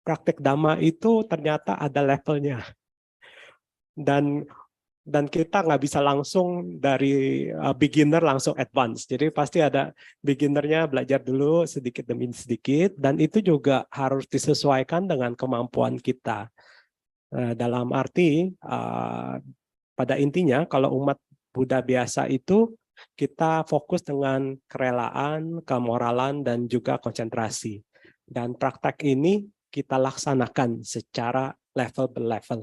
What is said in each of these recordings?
praktek Dhamma itu ternyata ada levelnya. Dan kita nggak bisa langsung dari beginner langsung advance. Jadi pasti ada beginnernya, belajar dulu sedikit demi sedikit, dan itu juga harus disesuaikan dengan kemampuan kita. Dalam arti, pada intinya kalau umat Buddha biasa itu kita fokus dengan kerelaan, kemoralan, dan juga konsentrasi. Dan praktek ini kita laksanakan secara level per level.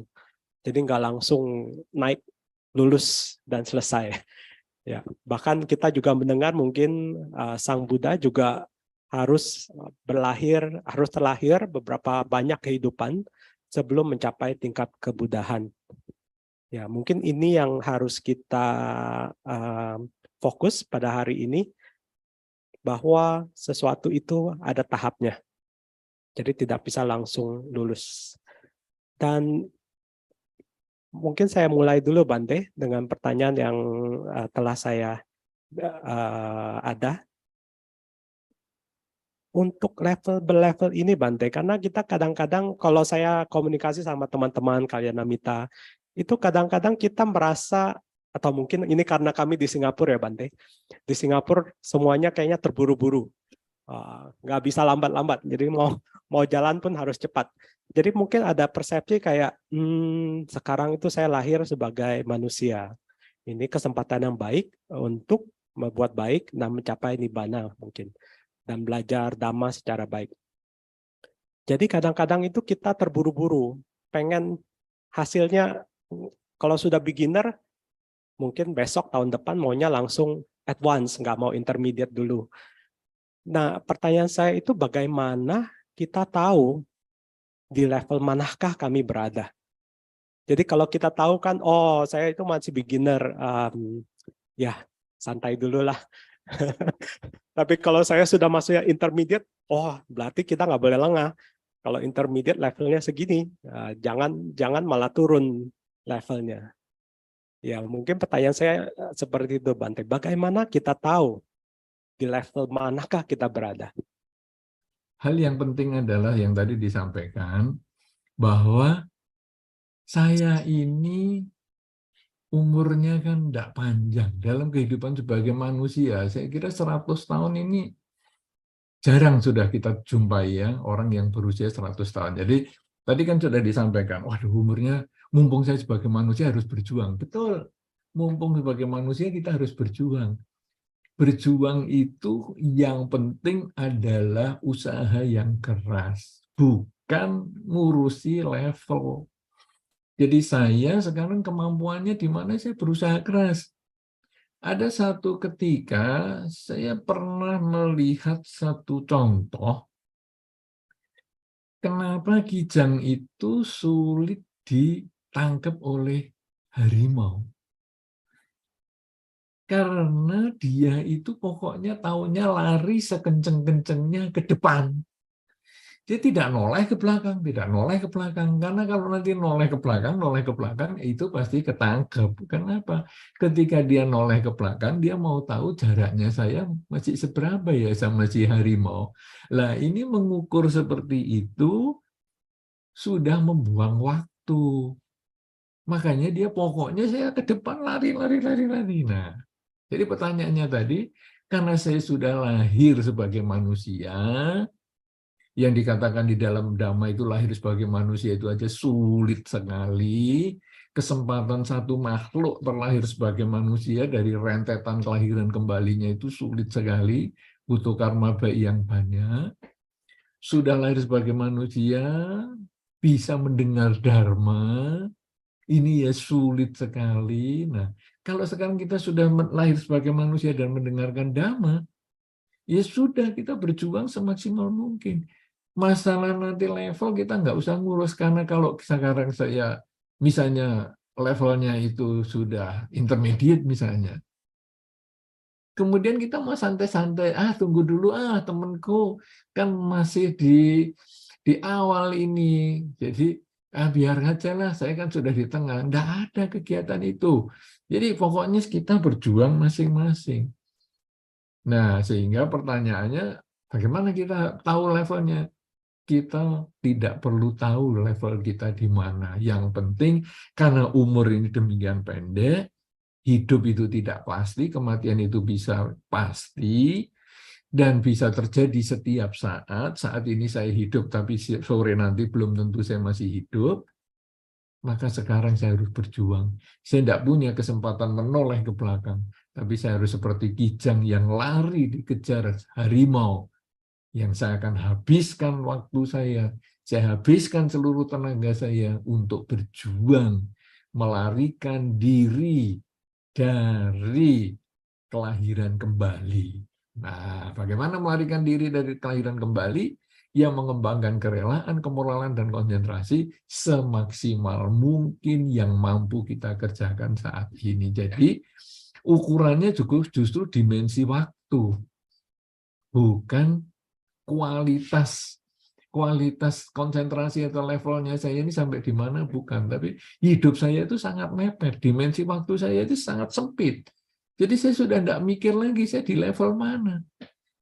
Jadi nggak langsung naik, lulus, dan selesai. Ya, bahkan kita juga mendengar mungkin Sang Buddha juga harus terlahir beberapa banyak kehidupan sebelum mencapai tingkat kebudahan. Ya, mungkin ini yang harus kita fokus pada hari ini, bahwa sesuatu itu ada tahapnya. Jadi tidak bisa langsung lulus. Dan mungkin saya mulai dulu, Bante, dengan pertanyaan yang telah saya ada. Untuk level berlevel ini, Bante, karena kita kadang-kadang kalau saya komunikasi sama teman-teman Kalyanamita, itu kadang-kadang kita merasa, atau mungkin ini karena kami di Singapura ya, Bante. Di Singapura semuanya kayaknya terburu-buru. Nggak bisa lambat-lambat, jadi mau jalan pun harus cepat. Jadi mungkin ada persepsi kayak, sekarang itu saya lahir sebagai manusia. Ini kesempatan yang baik untuk membuat baik dan mencapai nibbana mungkin. Dan belajar Dhamma secara baik. Jadi kadang-kadang itu kita terburu-buru, pengen hasilnya, kalau sudah beginner, mungkin besok tahun depan maunya langsung advance, nggak mau intermediate dulu. Nah, pertanyaan saya itu bagaimana kita tahu di level manakah kami berada. Jadi kalau kita tahu kan, oh saya itu masih beginner, ya santai dulu lah. Tapi kalau saya sudah masuk yang intermediate, oh berarti kita nggak boleh lengah. Kalau intermediate levelnya segini, jangan malah turun levelnya. Ya mungkin pertanyaan saya seperti itu, Bante. Bagaimana kita tahu di level manakah kita berada? Hal yang penting adalah yang tadi disampaikan, bahwa saya ini umurnya kan tidak panjang. Dalam kehidupan sebagai manusia, saya kira 100 tahun ini jarang sudah kita jumpai ya, orang yang berusia 100 tahun. Jadi tadi kan sudah disampaikan, waduh umurnya, mumpung saya sebagai manusia harus berjuang. Betul, mumpung sebagai manusia kita harus berjuang. Berjuang itu yang penting adalah usaha yang keras, bukan ngurusi level. Jadi saya sekarang kemampuannya di mana saya berusaha keras. Ada satu ketika saya pernah melihat satu contoh, kenapa kijang itu sulit ditangkap oleh harimau. Karena dia itu pokoknya taunya lari sekenceng-kencengnya ke depan. Dia tidak noleh ke belakang, tidak noleh ke belakang. Karena kalau nanti noleh ke belakang, itu pasti ketangkep. Kenapa? Ketika dia noleh ke belakang, dia mau tahu jaraknya saya masih seberapa ya sama si harimau. Lah ini mengukur seperti itu sudah membuang waktu. Makanya dia pokoknya saya ke depan lari. Nah, jadi pertanyaannya tadi, karena saya sudah lahir sebagai manusia, yang dikatakan di dalam Dhamma itu lahir sebagai manusia itu aja sulit sekali. Kesempatan satu makhluk terlahir sebagai manusia dari rentetan kelahiran kembalinya itu sulit sekali, butuh karma baik yang banyak. Sudah lahir sebagai manusia, bisa mendengar Dharma, ini ya sulit sekali. Nah, kalau sekarang kita sudah lahir sebagai manusia dan mendengarkan Dhamma, ya sudah kita berjuang semaksimal mungkin. Masalah nanti level kita nggak usah ngurus, karena kalau sekarang saya misalnya levelnya itu sudah intermediate misalnya, kemudian kita mau santai-santai, tunggu dulu temenku kan masih di awal ini, jadi biar aja lah, saya kan sudah di tengah, nggak ada kegiatan itu. Jadi pokoknya kita berjuang masing-masing. Nah, sehingga pertanyaannya bagaimana kita tahu levelnya? kita tidak perlu tahu level kita di mana. Yang penting karena umur ini demikian pendek, hidup itu tidak pasti, kematian itu bisa pasti, dan bisa terjadi setiap saat. Saat ini saya hidup, tapi sore nanti belum tentu saya masih hidup. Maka sekarang saya harus berjuang. Saya tidak punya kesempatan menoleh ke belakang, tapi saya harus seperti kijang yang lari dikejar harimau, yang saya akan habiskan waktu saya habiskan seluruh tenaga saya untuk berjuang, melarikan diri dari kelahiran kembali. Nah, bagaimana melarikan diri dari kelahiran kembali? Yang mengembangkan kerelaan, kemoralan, dan konsentrasi semaksimal mungkin yang mampu kita kerjakan saat ini. Jadi, ukurannya juga justru dimensi waktu, bukan kualitas. Kualitas konsentrasi atau levelnya saya ini sampai di mana, bukan. Tapi hidup saya itu sangat mepet, dimensi waktu saya itu sangat sempit. Jadi saya sudah tidak mikir lagi saya di level mana.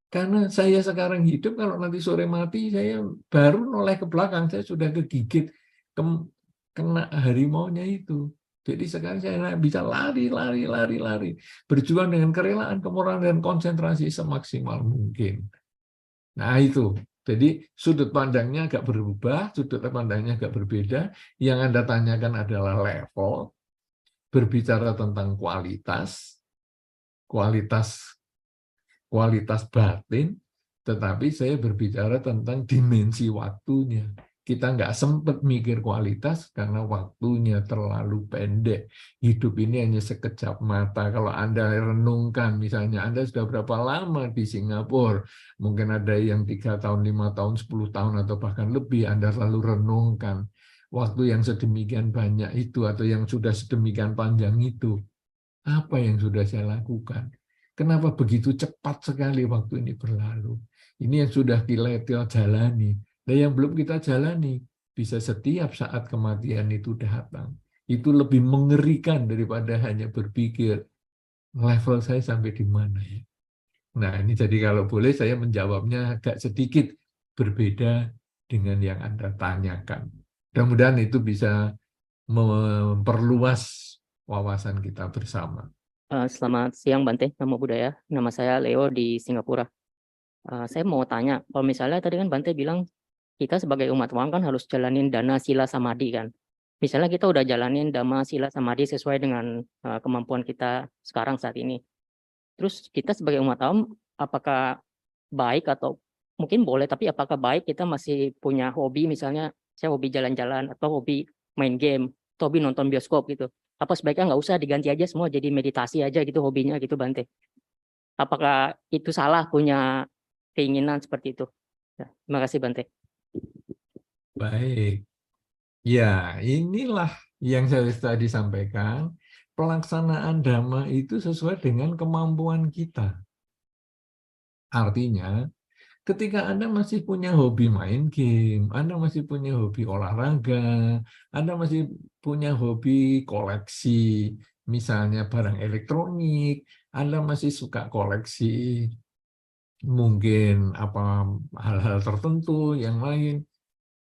Karena saya sekarang hidup, kalau nanti sore mati, saya baru noleh ke belakang, saya sudah kegigit, kena harimaunya itu. Jadi sekarang saya bisa lari, berjuang dengan kerelaan, kemurahan, dan konsentrasi semaksimal mungkin. Nah itu, jadi sudut pandangnya agak berubah, sudut pandangnya agak berbeda. Yang Anda tanyakan adalah level, berbicara tentang kualitas batin, tetapi saya berbicara tentang dimensi waktunya. Kita nggak sempat mikir kualitas karena waktunya terlalu pendek. Hidup ini hanya sekejap mata. Kalau Anda renungkan, misalnya Anda sudah berapa lama di Singapura, mungkin ada yang 3 tahun, 5 tahun, 10 tahun, atau bahkan lebih, Anda selalu renungkan waktu yang sedemikian banyak itu, atau yang sudah sedemikian panjang itu. Apa yang sudah saya lakukan? Kenapa begitu cepat sekali waktu ini berlalu? Ini yang sudah kita jalani. Dan yang belum kita jalani, bisa setiap saat kematian itu datang. Itu lebih mengerikan daripada hanya berpikir, level saya sampai di mana ya? Nah, ini jadi kalau boleh saya menjawabnya agak sedikit berbeda dengan yang Anda tanyakan. Mudah-mudahan itu bisa memperluas wawasan kita bersama. Selamat siang Bante, Namo Buddhaya. Nama saya Leo di Singapura. Saya mau tanya, kalau misalnya tadi kan Bante bilang kita sebagai umat awam kan harus jalanin dana sila samadhi kan. Misalnya kita udah jalanin dhamma sila samadhi sesuai dengan kemampuan kita sekarang saat ini. Terus kita sebagai umat awam apakah baik atau mungkin boleh, tapi apakah baik kita masih punya hobi, misalnya saya hobi jalan-jalan atau hobi main game, atau hobi nonton bioskop gitu. Apa sebaiknya nggak usah, diganti aja semua jadi meditasi aja gitu hobinya gitu Bante. Apakah itu salah punya keinginan seperti itu? Ya, terima kasih Bante. Baik. Ya, inilah yang saya tadi sampaikan. Pelaksanaan dhamma itu sesuai dengan kemampuan kita. Artinya, ketika Anda masih punya hobi main game, Anda masih punya hobi olahraga, Anda masih punya hobi koleksi, misalnya barang elektronik, Anda masih suka koleksi mungkin apa hal-hal tertentu yang lain,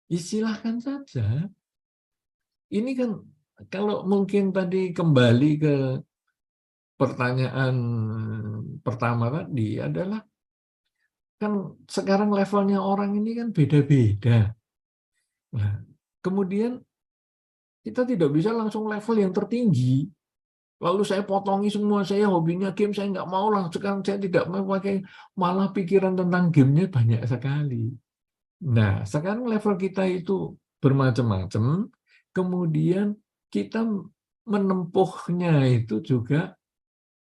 silahkan saja. Ini kan kalau mungkin tadi kembali ke pertanyaan pertama tadi adalah, kan sekarang levelnya orang ini kan beda-beda. Nah, kemudian kita tidak bisa langsung level yang tertinggi. Lalu saya potongi semua, saya hobinya game, saya nggak mau lah. Sekarang saya tidak mau pakai, malah pikiran tentang gamenya banyak sekali. Nah, sekarang level kita itu bermacam-macam, kemudian kita menempuhnya itu juga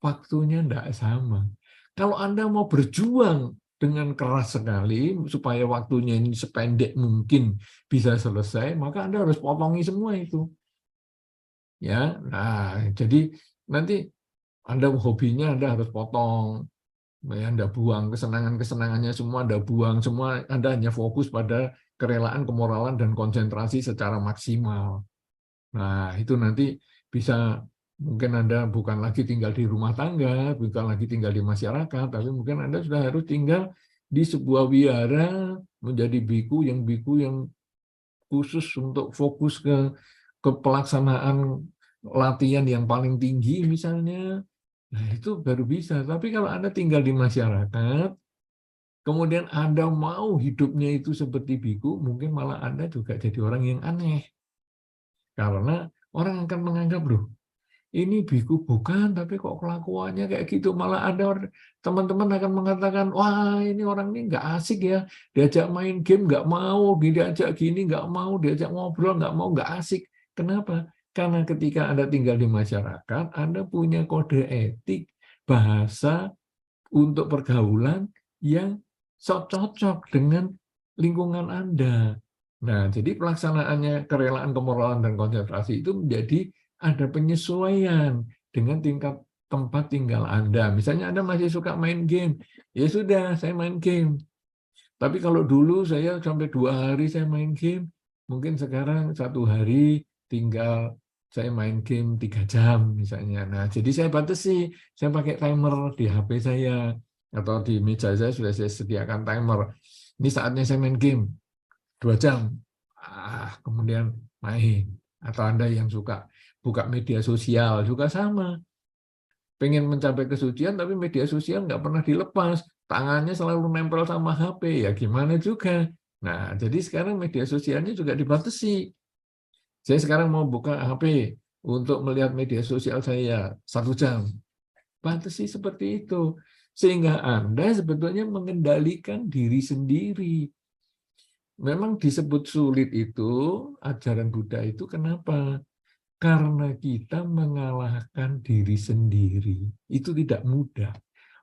waktunya tidak sama. Kalau Anda mau berjuang dengan keras sekali supaya waktunya ini sependek mungkin bisa selesai, maka Anda harus potongi semua itu. Ya, nah jadi nanti Anda hobinya Anda harus potong, ya, Anda buang kesenangannya semua, Anda buang semua, Anda hanya fokus pada kerelaan, kemoralan, dan konsentrasi secara maksimal. Nah, itu nanti bisa, mungkin Anda bukan lagi tinggal di rumah tangga, bukan lagi tinggal di masyarakat, tapi mungkin Anda sudah harus tinggal di sebuah wihara menjadi biku yang khusus untuk fokus ke pelaksanaan latihan yang paling tinggi misalnya, nah itu baru bisa. Tapi kalau Anda tinggal di masyarakat, kemudian Anda mau hidupnya itu seperti biku, mungkin malah Anda juga jadi orang yang aneh. Karena orang akan menganggap, loh, ini biku bukan, tapi kok kelakuannya kayak gitu. Malah ada teman-teman akan mengatakan, wah ini orang ini nggak asik ya, diajak main game nggak mau, diajak gini nggak mau, diajak ngobrol nggak mau, nggak asik. Kenapa? Karena ketika Anda tinggal di masyarakat, Anda punya kode etik, bahasa untuk pergaulan yang cocok dengan lingkungan Anda. Nah, jadi pelaksanaannya kerelaan, kemoralan, dan konsentrasi itu menjadi ada penyesuaian dengan tingkat tempat tinggal Anda. Misalnya Anda masih suka main game, ya sudah, saya main game. Tapi kalau dulu saya sampai 2 hari saya main game, mungkin sekarang 1 hari tinggal saya main game 3 jam misalnya. Nah, jadi saya batasi, saya pakai timer di HP saya atau di meja saya sudah saya sediakan timer. Ini saatnya saya main game 2 jam. Kemudian main. Atau Anda yang suka buka media sosial juga sama. Pengen mencapai kesucian tapi media sosial nggak pernah dilepas, tangannya selalu nempel sama HP, ya gimana juga. Nah, jadi sekarang media sosialnya juga dibatasi. Saya sekarang mau buka HP untuk melihat media sosial saya 1 jam. Batasi seperti itu. Sehingga Anda sebetulnya mengendalikan diri sendiri. Memang disebut sulit itu, ajaran Buddha itu kenapa? Karena kita mengalahkan diri sendiri. Itu tidak mudah.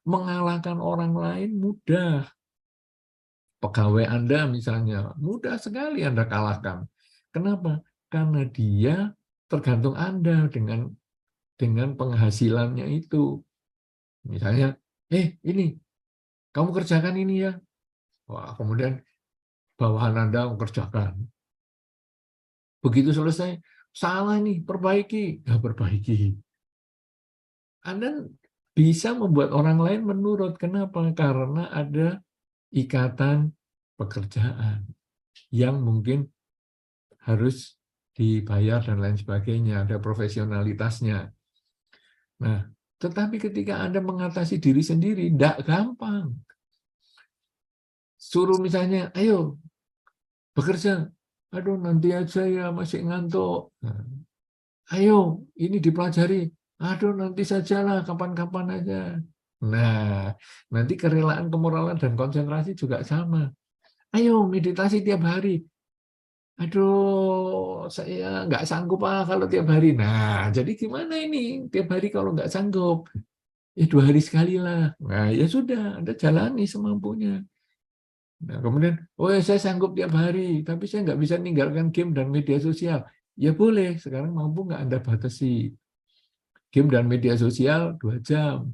Mengalahkan orang lain mudah. Pegawai Anda misalnya, mudah sekali Anda kalahkan. Kenapa? Karena dia tergantung Anda dengan penghasilannya itu. Misalnya, ini, kamu kerjakan ini ya. Wah, kemudian bawahan Anda mengerjakan. Begitu selesai, salah nih, perbaiki. Ya, perbaiki. Anda bisa membuat orang lain menurut. Kenapa? Karena ada ikatan pekerjaan yang mungkin harus dibayar dan lain sebagainya, ada profesionalitasnya. Nah, tetapi ketika Anda mengatasi diri sendiri, tidak gampang. Suruh misalnya, ayo bekerja, aduh nanti aja ya masih ngantuk. Nah, ayo ini dipelajari, aduh nanti sajalah kapan-kapan aja. Nah, nanti kerelaan, kemoralan, dan konsentrasi juga sama. Ayo meditasi tiap hari. Aduh, saya nggak sanggup kalau tiap hari. Nah, jadi gimana ini tiap hari kalau nggak sanggup? Ya 2 hari sekali lah. Nah, ya sudah, Anda jalani semampunya. Nah, kemudian, oh ya saya sanggup tiap hari, tapi saya nggak bisa meninggalkan game dan media sosial. Ya boleh, sekarang mampu nggak Anda batasi? Game dan media sosial 2 jam.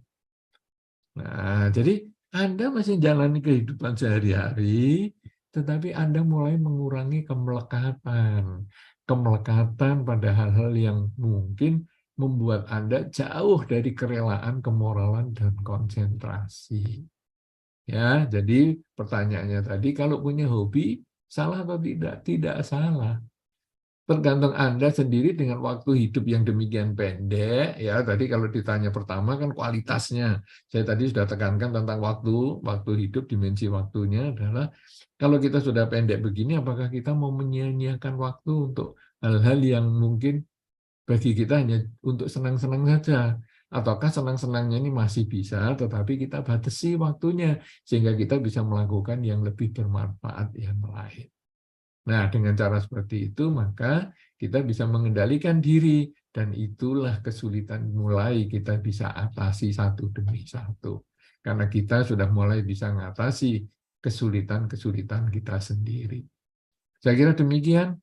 Nah, jadi Anda masih jalani kehidupan sehari-hari, tetapi Anda mulai mengurangi kemelekatan. Kemelekatan pada hal-hal yang mungkin membuat Anda jauh dari kerelaan, kemoralan, dan konsentrasi. Ya, jadi pertanyaannya tadi, kalau punya hobi, salah atau tidak? Tidak salah. Tergantung Anda sendiri dengan waktu hidup yang demikian pendek. Ya, tadi kalau ditanya pertama kan kualitasnya. Saya tadi sudah tekankan tentang waktu hidup, dimensi waktunya adalah kalau kita sudah pendek begini, apakah kita mau menyia-nyiakan waktu untuk hal-hal yang mungkin bagi kita hanya untuk senang-senang saja. Ataukah senang-senangnya ini masih bisa, tetapi kita batasi waktunya, sehingga kita bisa melakukan yang lebih bermanfaat yang lain. Nah, dengan cara seperti itu, maka kita bisa mengendalikan diri, dan itulah kesulitan mulai kita bisa atasi satu demi satu. Karena kita sudah mulai bisa mengatasi kesulitan-kesulitan kita sendiri. Saya kira demikian,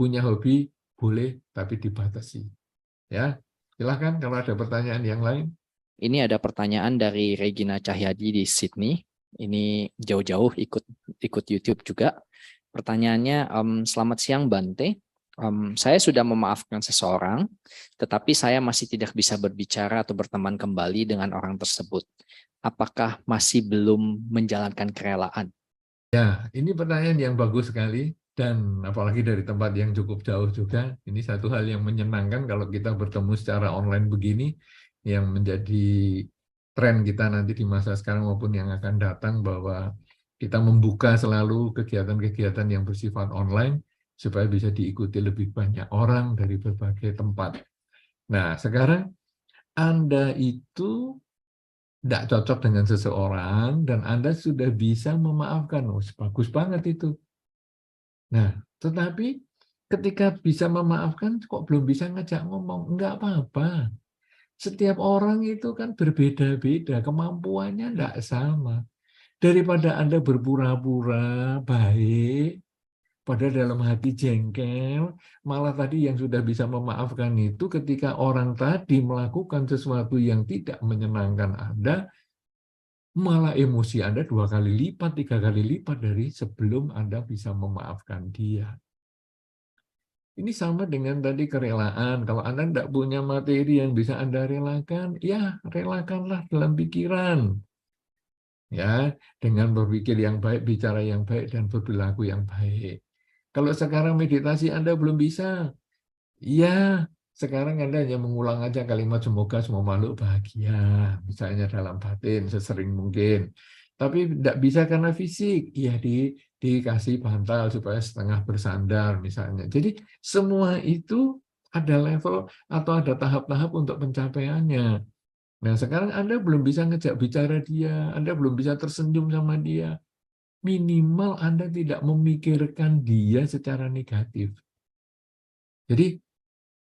punya hobi boleh, tapi dibatasi. Ya, silakan kalau ada pertanyaan yang lain. Ini ada pertanyaan dari Regina Cahyadi di Sydney. Ini jauh-jauh ikut YouTube juga. Pertanyaannya, selamat siang Bante. Saya sudah memaafkan seseorang, tetapi saya masih tidak bisa berbicara atau berteman kembali dengan orang tersebut. Apakah masih belum menjalankan kerelaan? Ya, ini pertanyaan yang bagus sekali, dan apalagi dari tempat yang cukup jauh juga. Ini satu hal yang menyenangkan kalau kita bertemu secara online begini, yang menjadi tren kita nanti di masa sekarang maupun yang akan datang, bahwa kita membuka selalu kegiatan-kegiatan yang bersifat online, supaya bisa diikuti lebih banyak orang dari berbagai tempat. Nah, sekarang Anda itu tidak cocok dengan seseorang, dan Anda sudah bisa memaafkan. Oh, bagus banget itu. Nah, tetapi ketika bisa memaafkan, kok belum bisa ngajak ngomong? Enggak apa-apa. Setiap orang itu kan berbeda-beda, kemampuannya enggak sama. Daripada Anda berpura-pura baik, padahal dalam hati jengkel, malah tadi yang sudah bisa memaafkan itu ketika orang tadi melakukan sesuatu yang tidak menyenangkan Anda, malah emosi Anda 2 kali lipat, 3 kali lipat dari sebelum Anda bisa memaafkan dia. Ini sama dengan tadi kerelaan. Kalau Anda tidak punya materi yang bisa Anda relakan, ya relakanlah dalam pikiran. Ya, dengan berpikir yang baik, bicara yang baik, dan berperilaku yang baik. Kalau sekarang meditasi Anda belum bisa, ya sekarang Anda hanya mengulang aja kalimat semoga semua makhluk bahagia, misalnya dalam batin sesering mungkin. Tapi tidak bisa karena fisik, ya dikasih bantal supaya setengah bersandar misalnya. Jadi semua itu ada level atau ada tahap-tahap untuk pencapaiannya. Nah, sekarang Anda belum bisa ngejak bicara dia, Anda belum bisa tersenyum sama dia. Minimal Anda tidak memikirkan dia secara negatif. Jadi,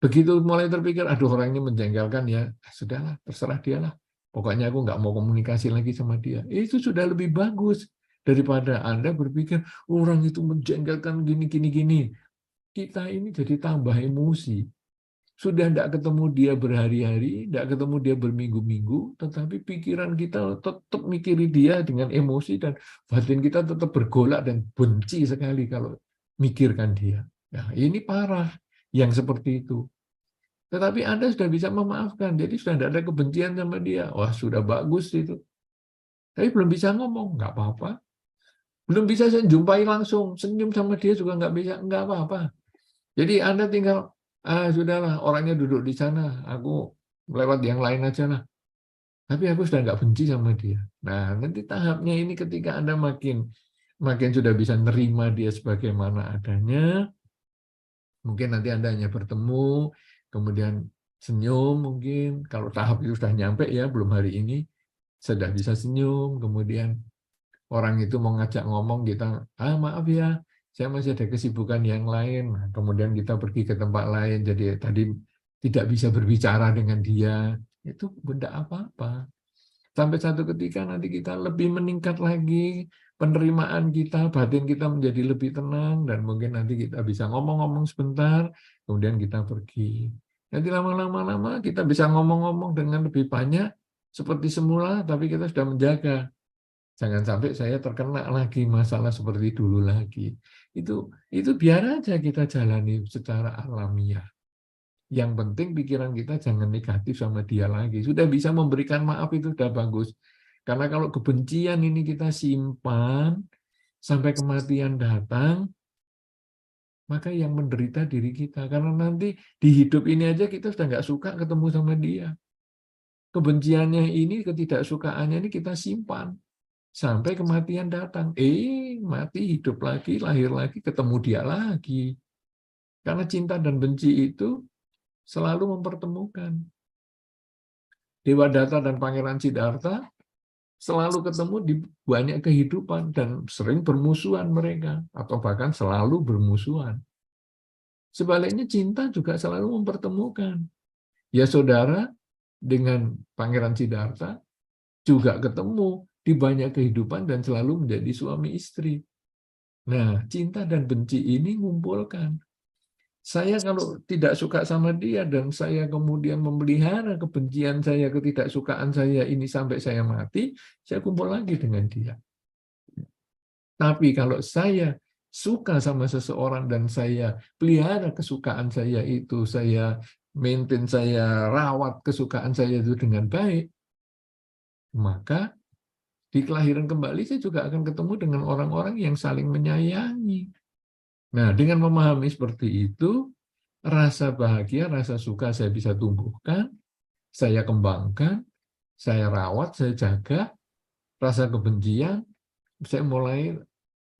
begitu mulai terpikir, aduh orang ini menjengkelkan ya, sudahlah, terserah dialah. Pokoknya aku nggak mau komunikasi lagi sama dia. Itu sudah lebih bagus daripada Anda berpikir, orang itu menjengkelkan gini. Kita ini jadi tambah emosi. Sudah tidak ketemu dia berhari-hari, tidak ketemu dia berminggu-minggu, tetapi pikiran kita tetap mikiri dia dengan emosi, dan batin kita tetap bergolak dan benci sekali kalau mikirkan dia. Nah, ini parah yang seperti itu. Tetapi Anda sudah bisa memaafkan, jadi sudah tidak ada kebencian sama dia. Wah, sudah bagus itu. Tapi belum bisa ngomong, nggak apa-apa. Belum bisa saya jumpai langsung, senyum sama dia juga nggak bisa, nggak apa-apa. Jadi Anda tinggal, sudahlah, orangnya duduk di sana, aku lewat yang lain aja lah. Tapi aku sudah nggak benci sama dia. Nah, nanti tahapnya ini ketika Anda makin sudah bisa nerima dia sebagaimana adanya, mungkin nanti Anda hanya bertemu, kemudian senyum mungkin, kalau tahap itu sudah nyampe ya, belum hari ini, sudah bisa senyum, kemudian orang itu mau ngajak ngomong, kita, maaf ya, saya masih ada kesibukan yang lain. Nah, kemudian kita pergi ke tempat lain, jadi tadi tidak bisa berbicara dengan dia, itu benda apa-apa. Sampai satu ketika nanti kita lebih meningkat lagi, penerimaan kita, batin kita menjadi lebih tenang, dan mungkin nanti kita bisa ngomong-ngomong sebentar, kemudian kita pergi. Nanti lama-lama kita bisa ngomong-ngomong dengan lebih banyak, seperti semula, tapi kita sudah menjaga. Jangan sampai saya terkena lagi masalah seperti dulu lagi. Itu biar aja kita jalani secara alamiah. Yang penting pikiran kita jangan negatif sama dia lagi. Sudah bisa memberikan maaf itu sudah bagus. Karena kalau kebencian ini kita simpan sampai kematian datang, maka yang menderita diri kita. Karena nanti di hidup ini aja kita sudah nggak suka ketemu sama dia. Kebenciannya ini, ketidaksukaannya ini kita simpan sampai kematian datang. Mati, hidup lagi, lahir lagi, ketemu dia lagi. Karena cinta dan benci itu selalu mempertemukan. Dewadatta dan Pangeran Siddhartha selalu ketemu di banyak kehidupan dan sering bermusuhan mereka, atau bahkan selalu bermusuhan. Sebaliknya cinta juga selalu mempertemukan. Ya saudara dengan Pangeran Siddhartha juga ketemu di banyak kehidupan dan selalu menjadi suami istri. Nah, cinta dan benci ini ngumpulkan. Saya kalau tidak suka sama dia dan saya kemudian memelihara kebencian saya, ketidaksukaan saya ini sampai saya mati, saya kumpul lagi dengan dia. Tapi kalau saya suka sama seseorang dan saya pelihara kesukaan saya itu, saya maintain, saya rawat kesukaan saya itu dengan baik, maka di kelahiran kembali saya juga akan ketemu dengan orang-orang yang saling menyayangi. Nah, dengan memahami seperti itu, rasa bahagia, rasa suka saya bisa tumbuhkan, saya kembangkan, saya rawat, saya jaga. Rasa kebencian, saya mulai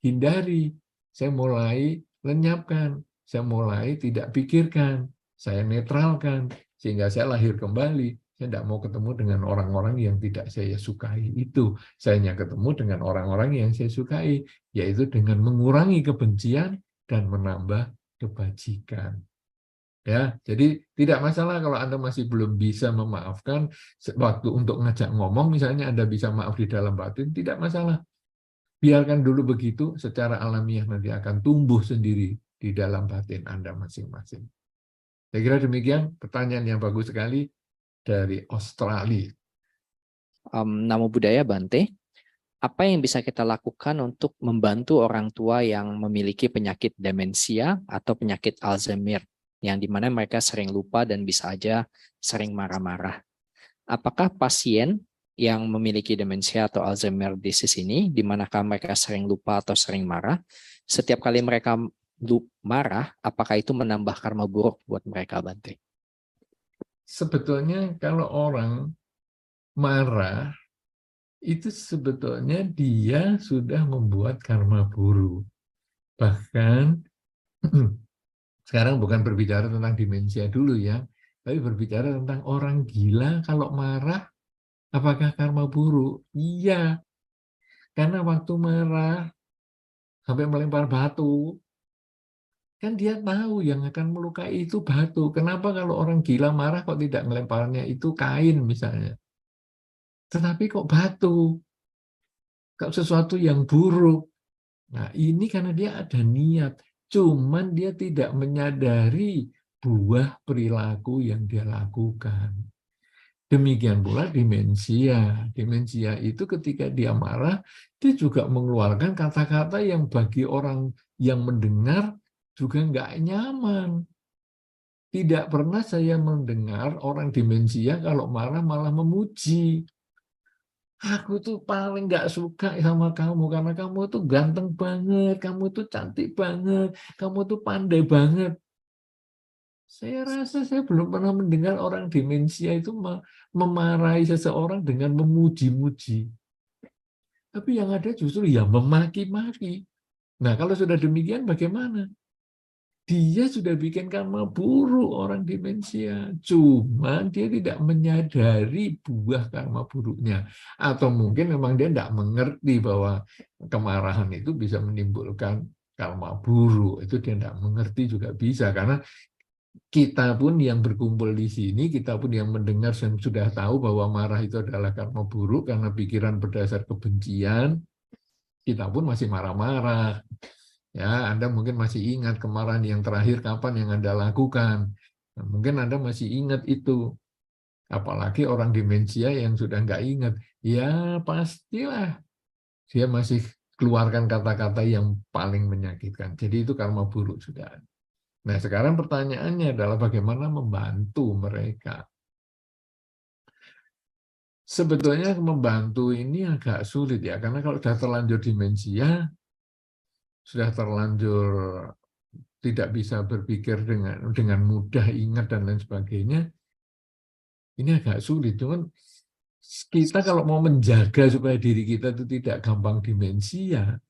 hindari, saya mulai lenyapkan, saya mulai tidak pikirkan, saya netralkan, sehingga saya lahir kembali. Saya tidak mau ketemu dengan orang-orang yang tidak saya sukai itu. Saya hanya ketemu dengan orang-orang yang saya sukai, yaitu dengan mengurangi kebencian dan menambah kebajikan. Ya, jadi tidak masalah kalau Anda masih belum bisa memaafkan. Waktu untuk ngajak ngomong, misalnya Anda bisa maaf di dalam batin, tidak masalah. Biarkan dulu begitu, secara alamiah nanti akan tumbuh sendiri di dalam batin Anda masing-masing. Saya kira demikian, pertanyaan yang bagus sekali dari Australia. Namo Buddhaya Bante, apa yang bisa kita lakukan untuk membantu orang tua yang memiliki penyakit demensia atau penyakit Alzheimer, yang dimana mereka sering lupa dan bisa aja sering marah-marah? Apakah pasien yang memiliki demensia atau Alzheimer disease ini, di manakah mereka sering lupa atau sering marah, setiap kali mereka marah, apakah itu menambah karma buruk buat mereka, Bante? Sebetulnya kalau orang marah, itu sebetulnya dia sudah membuat karma buruk. Bahkan sekarang bukan berbicara tentang demensia dulu ya, tapi berbicara tentang orang gila kalau marah, apakah karma buruk? Iya, karena waktu marah sampai melempar batu, kan dia tahu yang akan melukai itu batu. Kenapa kalau orang gila marah kok tidak melemparnya itu kain misalnya? Tetapi kok batu? Kok sesuatu yang buruk? Nah, ini karena dia ada niat. Cuman dia tidak menyadari buah perilaku yang dia lakukan. Demikian pula demensia. Demensia itu ketika dia marah, dia juga mengeluarkan kata-kata yang bagi orang yang mendengar juga nggak nyaman. Tidak pernah saya mendengar orang demensia kalau marah malah memuji. Aku tuh paling nggak suka sama kamu karena kamu tuh ganteng banget, kamu tuh cantik banget, kamu tuh pandai banget. Saya rasa saya belum pernah mendengar orang demensia itu memarahi seseorang dengan memuji-muji. Tapi yang ada justru ya memaki-maki. Nah, kalau sudah demikian bagaimana? Dia sudah bikin karma buruk orang demensia. Cuma dia tidak menyadari buah karma buruknya. Atau mungkin memang dia tidak mengerti bahwa kemarahan itu bisa menimbulkan karma buruk. Itu dia tidak mengerti juga bisa. Karena kita pun yang berkumpul di sini, kita pun yang mendengar dan sudah tahu bahwa marah itu adalah karma buruk karena pikiran berdasar kebencian, kita pun masih marah-marah. Ya, Anda mungkin masih ingat kemarahan yang terakhir kapan yang Anda lakukan. Nah, mungkin Anda masih ingat itu. Apalagi orang demensia yang sudah nggak ingat. Ya, pastilah. Dia masih keluarkan kata-kata yang paling menyakitkan. Jadi itu karma buruk sudah. Nah, sekarang pertanyaannya adalah bagaimana membantu mereka. Sebetulnya membantu ini agak sulit ya, karena kalau sudah terlanjur demensia, sudah terlanjur tidak bisa berpikir dengan mudah, ingat dan lain sebagainya, ini agak sulit. Cuman kita kalau mau menjaga supaya diri kita itu tidak gampang demensia,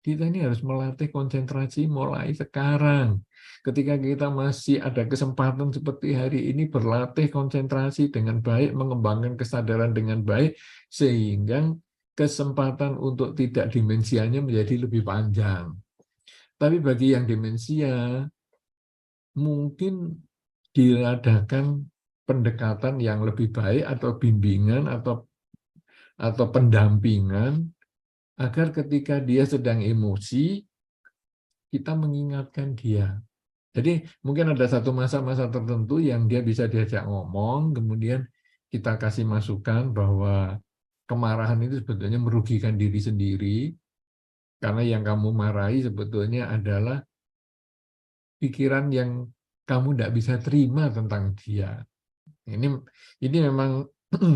kita ini harus melatih konsentrasi mulai sekarang. Ketika kita masih ada kesempatan seperti hari ini berlatih konsentrasi dengan baik, mengembangkan kesadaran dengan baik, sehingga kesempatan untuk tidak demensianya menjadi lebih panjang. Tapi bagi yang demensia, mungkin diadakan pendekatan yang lebih baik atau bimbingan atau pendampingan agar ketika dia sedang emosi, kita mengingatkan dia. Jadi mungkin ada satu masa-masa tertentu yang dia bisa diajak ngomong, kemudian kita kasih masukan bahwa kemarahan itu sebetulnya merugikan diri sendiri, Karena yang kamu marahi sebetulnya adalah pikiran yang kamu tidak bisa terima tentang dia. Ini memang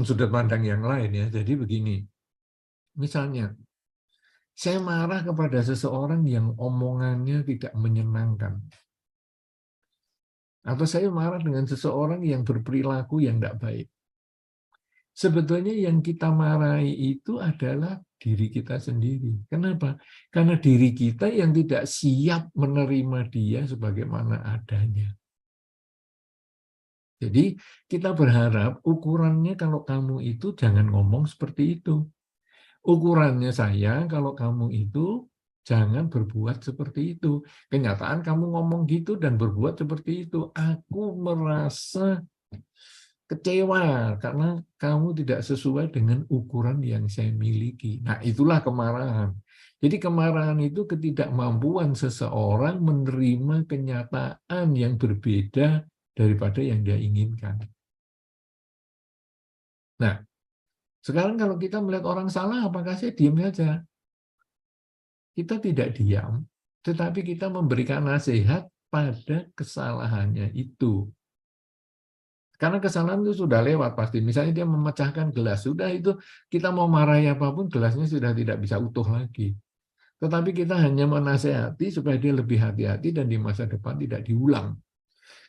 sudut pandang yang lain ya. Jadi begini, misalnya saya marah kepada seseorang yang omongannya tidak menyenangkan. Atau saya marah dengan seseorang yang berperilaku yang tidak baik. Sebetulnya yang kita marahi itu adalah diri kita sendiri. Kenapa? Karena diri kita yang tidak siap menerima dia sebagaimana adanya. Jadi kita berharap ukurannya kalau kamu itu jangan ngomong seperti itu. Ukurannya saya kalau kamu itu jangan berbuat seperti itu. Kenyataan kamu ngomong gitu dan berbuat seperti itu. Aku merasa kecewa karena kamu tidak sesuai dengan ukuran yang saya miliki. Nah, itulah kemarahan. Jadi kemarahan itu ketidakmampuan seseorang menerima kenyataan yang berbeda daripada yang dia inginkan. Nah, sekarang kalau kita melihat orang salah, apakah saya diam saja? Kita tidak diam, tetapi kita memberikan nasihat pada kesalahannya itu. Karena kesalahan itu sudah lewat pasti. Misalnya dia memecahkan gelas, sudah itu kita mau marahi apapun, gelasnya sudah tidak bisa utuh lagi. Tetapi kita hanya menasehati supaya dia lebih hati-hati dan di masa depan tidak diulang.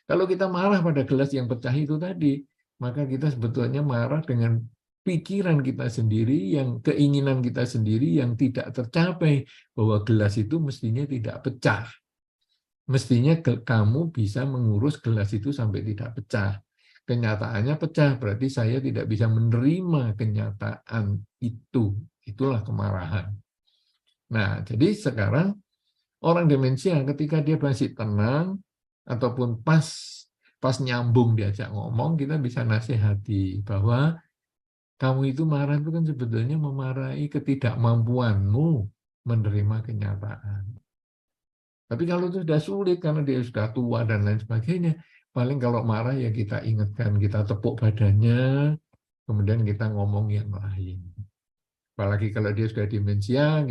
Kalau kita marah pada gelas yang pecah itu tadi, maka kita sebetulnya marah dengan pikiran kita sendiri, yang keinginan kita sendiri yang tidak tercapai, bahwa gelas itu mestinya tidak pecah. Mestinya kamu bisa mengurus gelas itu sampai tidak pecah. Kenyataannya pecah, berarti saya tidak bisa menerima kenyataan itu. Itulah kemarahan. Nah, jadi sekarang orang demensia ketika dia masih tenang, ataupun pas nyambung diajak ngomong, kita bisa nasihati bahwa kamu itu marah itu kan sebetulnya memarahi ketidakmampuanmu menerima kenyataan. Tapi kalau itu sudah sulit karena dia sudah tua dan lain sebagainya, paling kalau marah ya kita ingatkan, kita tepuk badannya, kemudian kita ngomong yang lain. Apalagi kalau dia sudah demensia,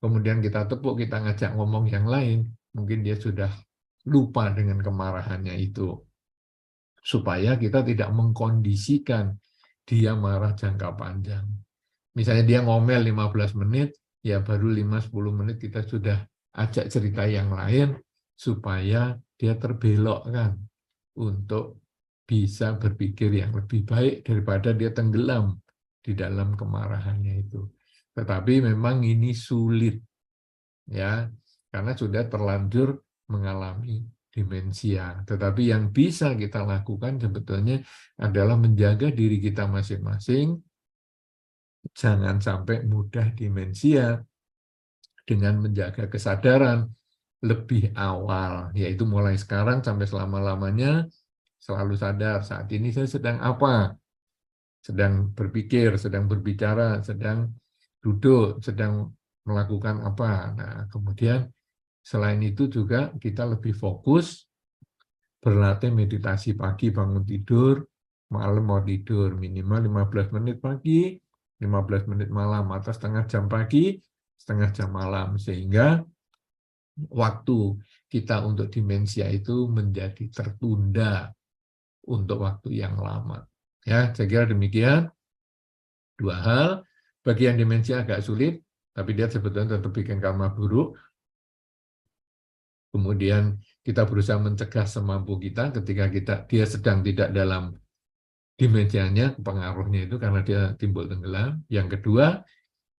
kemudian kita tepuk, kita ngajak ngomong yang lain, mungkin dia sudah lupa dengan kemarahannya itu. Supaya kita tidak mengkondisikan dia marah jangka panjang. Misalnya dia ngomel 15 menit, ya baru 5-10 menit kita sudah ajak cerita yang lain, supaya dia terbelokkan untuk bisa berpikir yang lebih baik daripada dia tenggelam di dalam kemarahannya itu. Tetapi memang ini sulit, ya, karena sudah terlanjur mengalami demensia. Tetapi yang bisa kita lakukan sebetulnya adalah menjaga diri kita masing-masing, jangan sampai mudah demensia, dengan menjaga kesadaran lebih awal, yaitu mulai sekarang sampai selama-lamanya selalu sadar saat ini saya sedang apa, sedang berpikir, sedang berbicara, sedang duduk, sedang melakukan apa. Nah, kemudian selain itu juga kita lebih fokus berlatih meditasi pagi bangun tidur, malam mau tidur minimal 15 menit pagi, 15 menit malam, atau setengah jam pagi, setengah jam malam, sehingga waktu kita untuk demensia itu menjadi tertunda untuk waktu yang lama. Ya, saya kira demikian. Dua hal, bagi yang demensia agak sulit, tapi dia sebetulnya tetap bikin karma buruk. Kemudian kita berusaha mencegah semampu kita ketika dia sedang tidak dalam dimensianya, pengaruhnya itu karena dia timbul tenggelam. Yang kedua,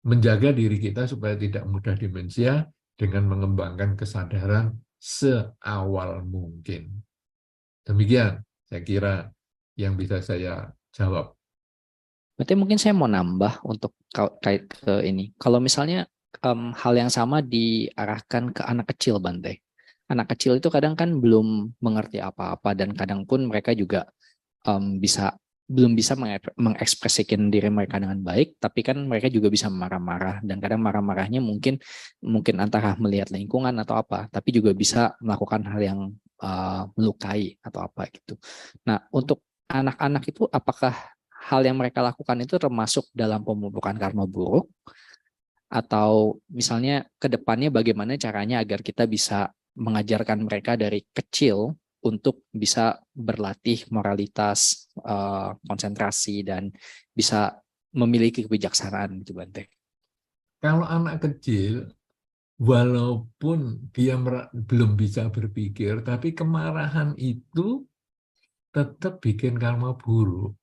menjaga diri kita supaya tidak mudah demensia dengan mengembangkan kesadaran seawal mungkin. Demikian, saya kira yang bisa saya jawab. Berarti mungkin saya mau nambah untuk kait ke ini. Kalau misalnya hal yang sama diarahkan ke anak kecil, Bante. Anak kecil itu kadang kan belum mengerti apa-apa dan kadang pun mereka juga belum bisa mengekspresikan diri mereka dengan baik, tapi kan mereka juga bisa marah-marah dan kadang marah-marahnya mungkin antara melihat lingkungan atau apa, tapi juga bisa melakukan hal yang melukai atau apa gitu. Nah, untuk anak-anak itu apakah hal yang mereka lakukan itu termasuk dalam pemupukan karma buruk Atau misalnya ke depannya bagaimana caranya agar kita bisa mengajarkan mereka dari kecil untuk bisa berlatih moralitas, konsentrasi, dan bisa memiliki kebijaksanaan gitu Bante. Kalau anak kecil, walaupun dia belum bisa berpikir, tapi kemarahan itu tetap bikin karma buruk.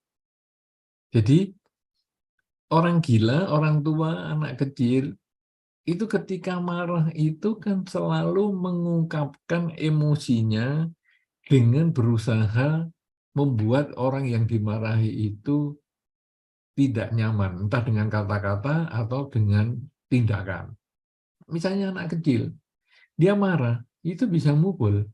Jadi orang gila, orang tua, anak kecil, itu ketika marah itu kan selalu mengungkapkan emosinya dengan berusaha membuat orang yang dimarahi itu tidak nyaman, entah dengan kata-kata atau dengan tindakan. Misalnya anak kecil, dia marah, itu bisa mukul.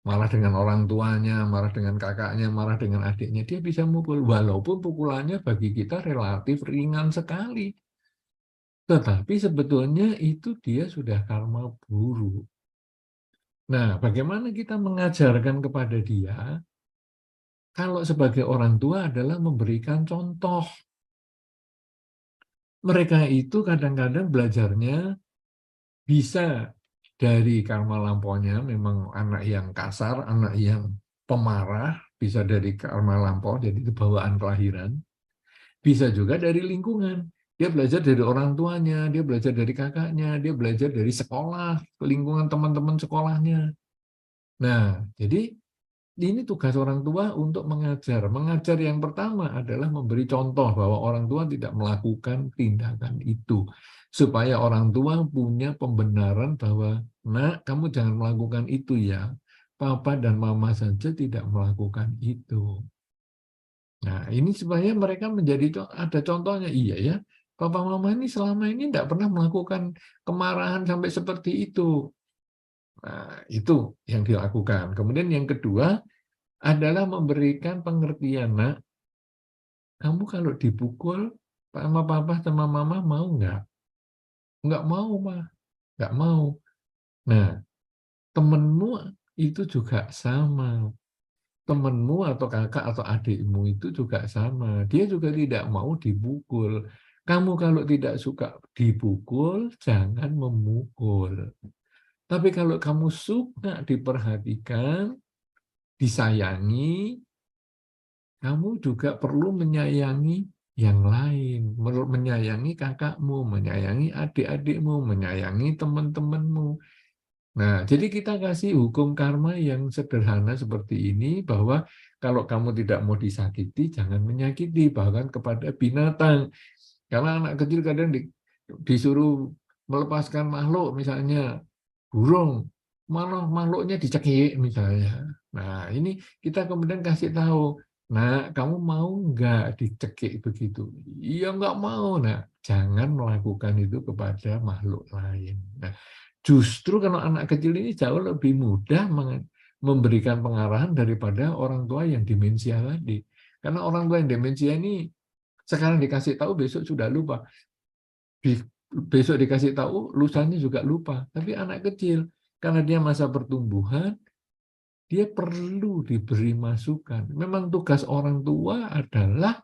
Marah dengan orang tuanya, marah dengan kakaknya, marah dengan adiknya, dia bisa mukul. Walaupun pukulannya bagi kita relatif ringan sekali. Tetapi sebetulnya itu dia sudah karma buruk. Nah, bagaimana kita mengajarkan kepada dia? Kalau sebagai orang tua adalah memberikan contoh. Mereka itu kadang-kadang belajarnya bisa dari karma lampaunya, memang anak yang kasar, anak yang pemarah, bisa dari karma lampau, jadi itu bawaan kelahiran. Bisa juga dari lingkungan. Dia belajar dari orang tuanya, dia belajar dari kakaknya, dia belajar dari sekolah, lingkungan teman-teman sekolahnya. Nah, jadi ini tugas orang tua untuk mengajar. Mengajar yang pertama adalah memberi contoh bahwa orang tua tidak melakukan tindakan itu. Supaya orang tua punya pembenaran bahwa, nak, kamu jangan melakukan itu ya. Papa dan mama saja tidak melakukan itu. Nah, ini supaya mereka menjadi ada contohnya. Iya ya, papa mama ini selama ini tidak pernah melakukan kemarahan sampai seperti itu. Nah, itu yang dilakukan. Kemudian yang kedua adalah memberikan pengertian, nak, kamu kalau dipukul sama papa sama mama mau nggak? Nggak mau, mah. Nggak mau. Nah, temenmu itu juga sama. Temenmu atau kakak atau adikmu itu juga sama. Dia juga tidak mau dipukul. Kamu kalau tidak suka dipukul, jangan memukul. Tapi kalau kamu suka diperhatikan, disayangi, kamu juga perlu menyayangi yang lain, menyayangi kakakmu, menyayangi adik-adikmu, menyayangi teman-temanmu. Nah, jadi kita kasih hukum karma yang sederhana seperti ini, bahwa kalau kamu tidak mau disakiti, jangan menyakiti, bahkan kepada binatang. Karena anak kecil kadang disuruh melepaskan makhluk, misalnya burung, malah makhluknya dicekik misalnya. Nah, ini kita kemudian kasih tahu, nah, kamu mau nggak dicekik begitu? Iya, nggak mau. Nah, jangan melakukan itu kepada makhluk lain. Nah, justru kalau anak kecil ini jauh lebih mudah memberikan pengarahan daripada orang tua yang demensia tadi. Karena orang tua yang demensia ini sekarang dikasih tahu, besok sudah lupa. Besok dikasih tahu, lusanya juga lupa. Tapi anak kecil, karena dia masa pertumbuhan, dia perlu diberi masukan. Memang tugas orang tua adalah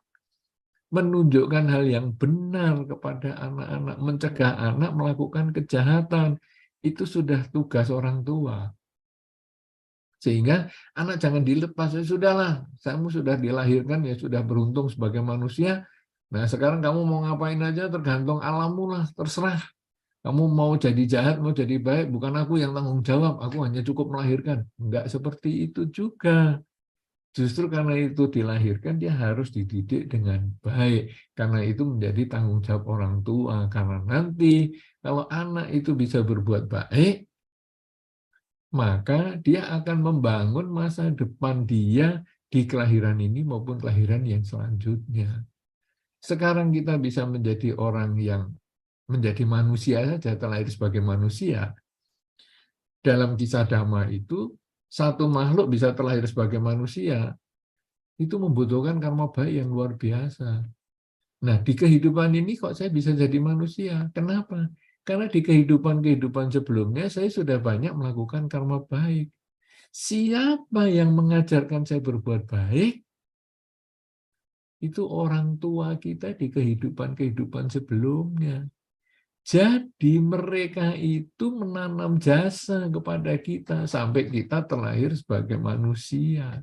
menunjukkan hal yang benar kepada anak-anak, mencegah anak melakukan kejahatan. Itu sudah tugas orang tua. Sehingga anak jangan dilepas, ya sudahlah, kamu sudah dilahirkan, ya sudah beruntung sebagai manusia. Nah, sekarang kamu mau ngapain aja tergantung alammu lah, terserah. Kamu mau jadi jahat, mau jadi baik, bukan aku yang tanggung jawab, aku hanya cukup melahirkan. Enggak seperti itu juga. Justru karena itu dilahirkan, dia harus dididik dengan baik. Karena itu menjadi tanggung jawab orang tua. Karena nanti kalau anak itu bisa berbuat baik, maka dia akan membangun masa depan dia di kelahiran ini maupun kelahiran yang selanjutnya. Sekarang kita bisa menjadi orang yang menjadi manusia saja, terlahir sebagai manusia. Dalam kisah Dhamma itu, satu makhluk bisa terlahir sebagai manusia, itu membutuhkan karma baik yang luar biasa. Nah, di kehidupan ini kok saya bisa jadi manusia? Kenapa? Karena di kehidupan-kehidupan sebelumnya saya sudah banyak melakukan karma baik. Siapa yang mengajarkan saya berbuat baik? Itu orang tua kita di kehidupan-kehidupan sebelumnya. Jadi mereka itu menanam jasa kepada kita sampai kita terlahir sebagai manusia.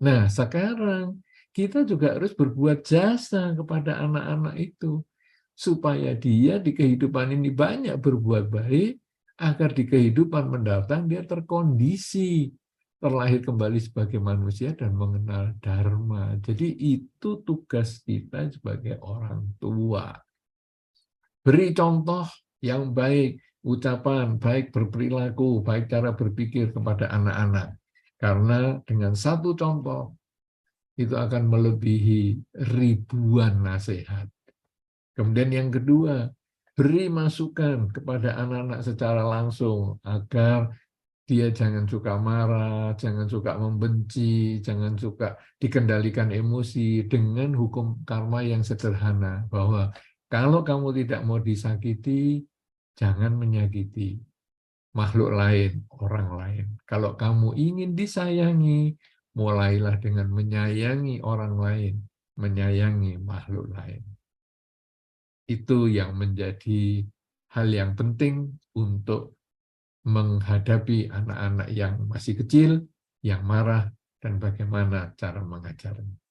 Nah, sekarang kita juga harus berbuat jasa kepada anak-anak itu supaya dia di kehidupan ini banyak berbuat baik agar di kehidupan mendatang dia terkondisi terlahir kembali sebagai manusia dan mengenal dharma. Jadi itu tugas kita sebagai orang tua. Beri contoh yang baik, ucapan, baik berperilaku, baik cara berpikir kepada anak-anak. Karena dengan satu contoh, itu akan melebihi ribuan nasihat. Kemudian yang kedua, beri masukan kepada anak-anak secara langsung, agar dia jangan suka marah, jangan suka membenci, jangan suka dikendalikan emosi dengan hukum karma yang sederhana, bahwa kalau kamu tidak mau disakiti, jangan menyakiti makhluk lain, orang lain. Kalau kamu ingin disayangi, mulailah dengan menyayangi orang lain, menyayangi makhluk lain. Itu yang menjadi hal yang penting untuk menghadapi anak-anak yang masih kecil, yang marah, dan bagaimana cara mengajarnya.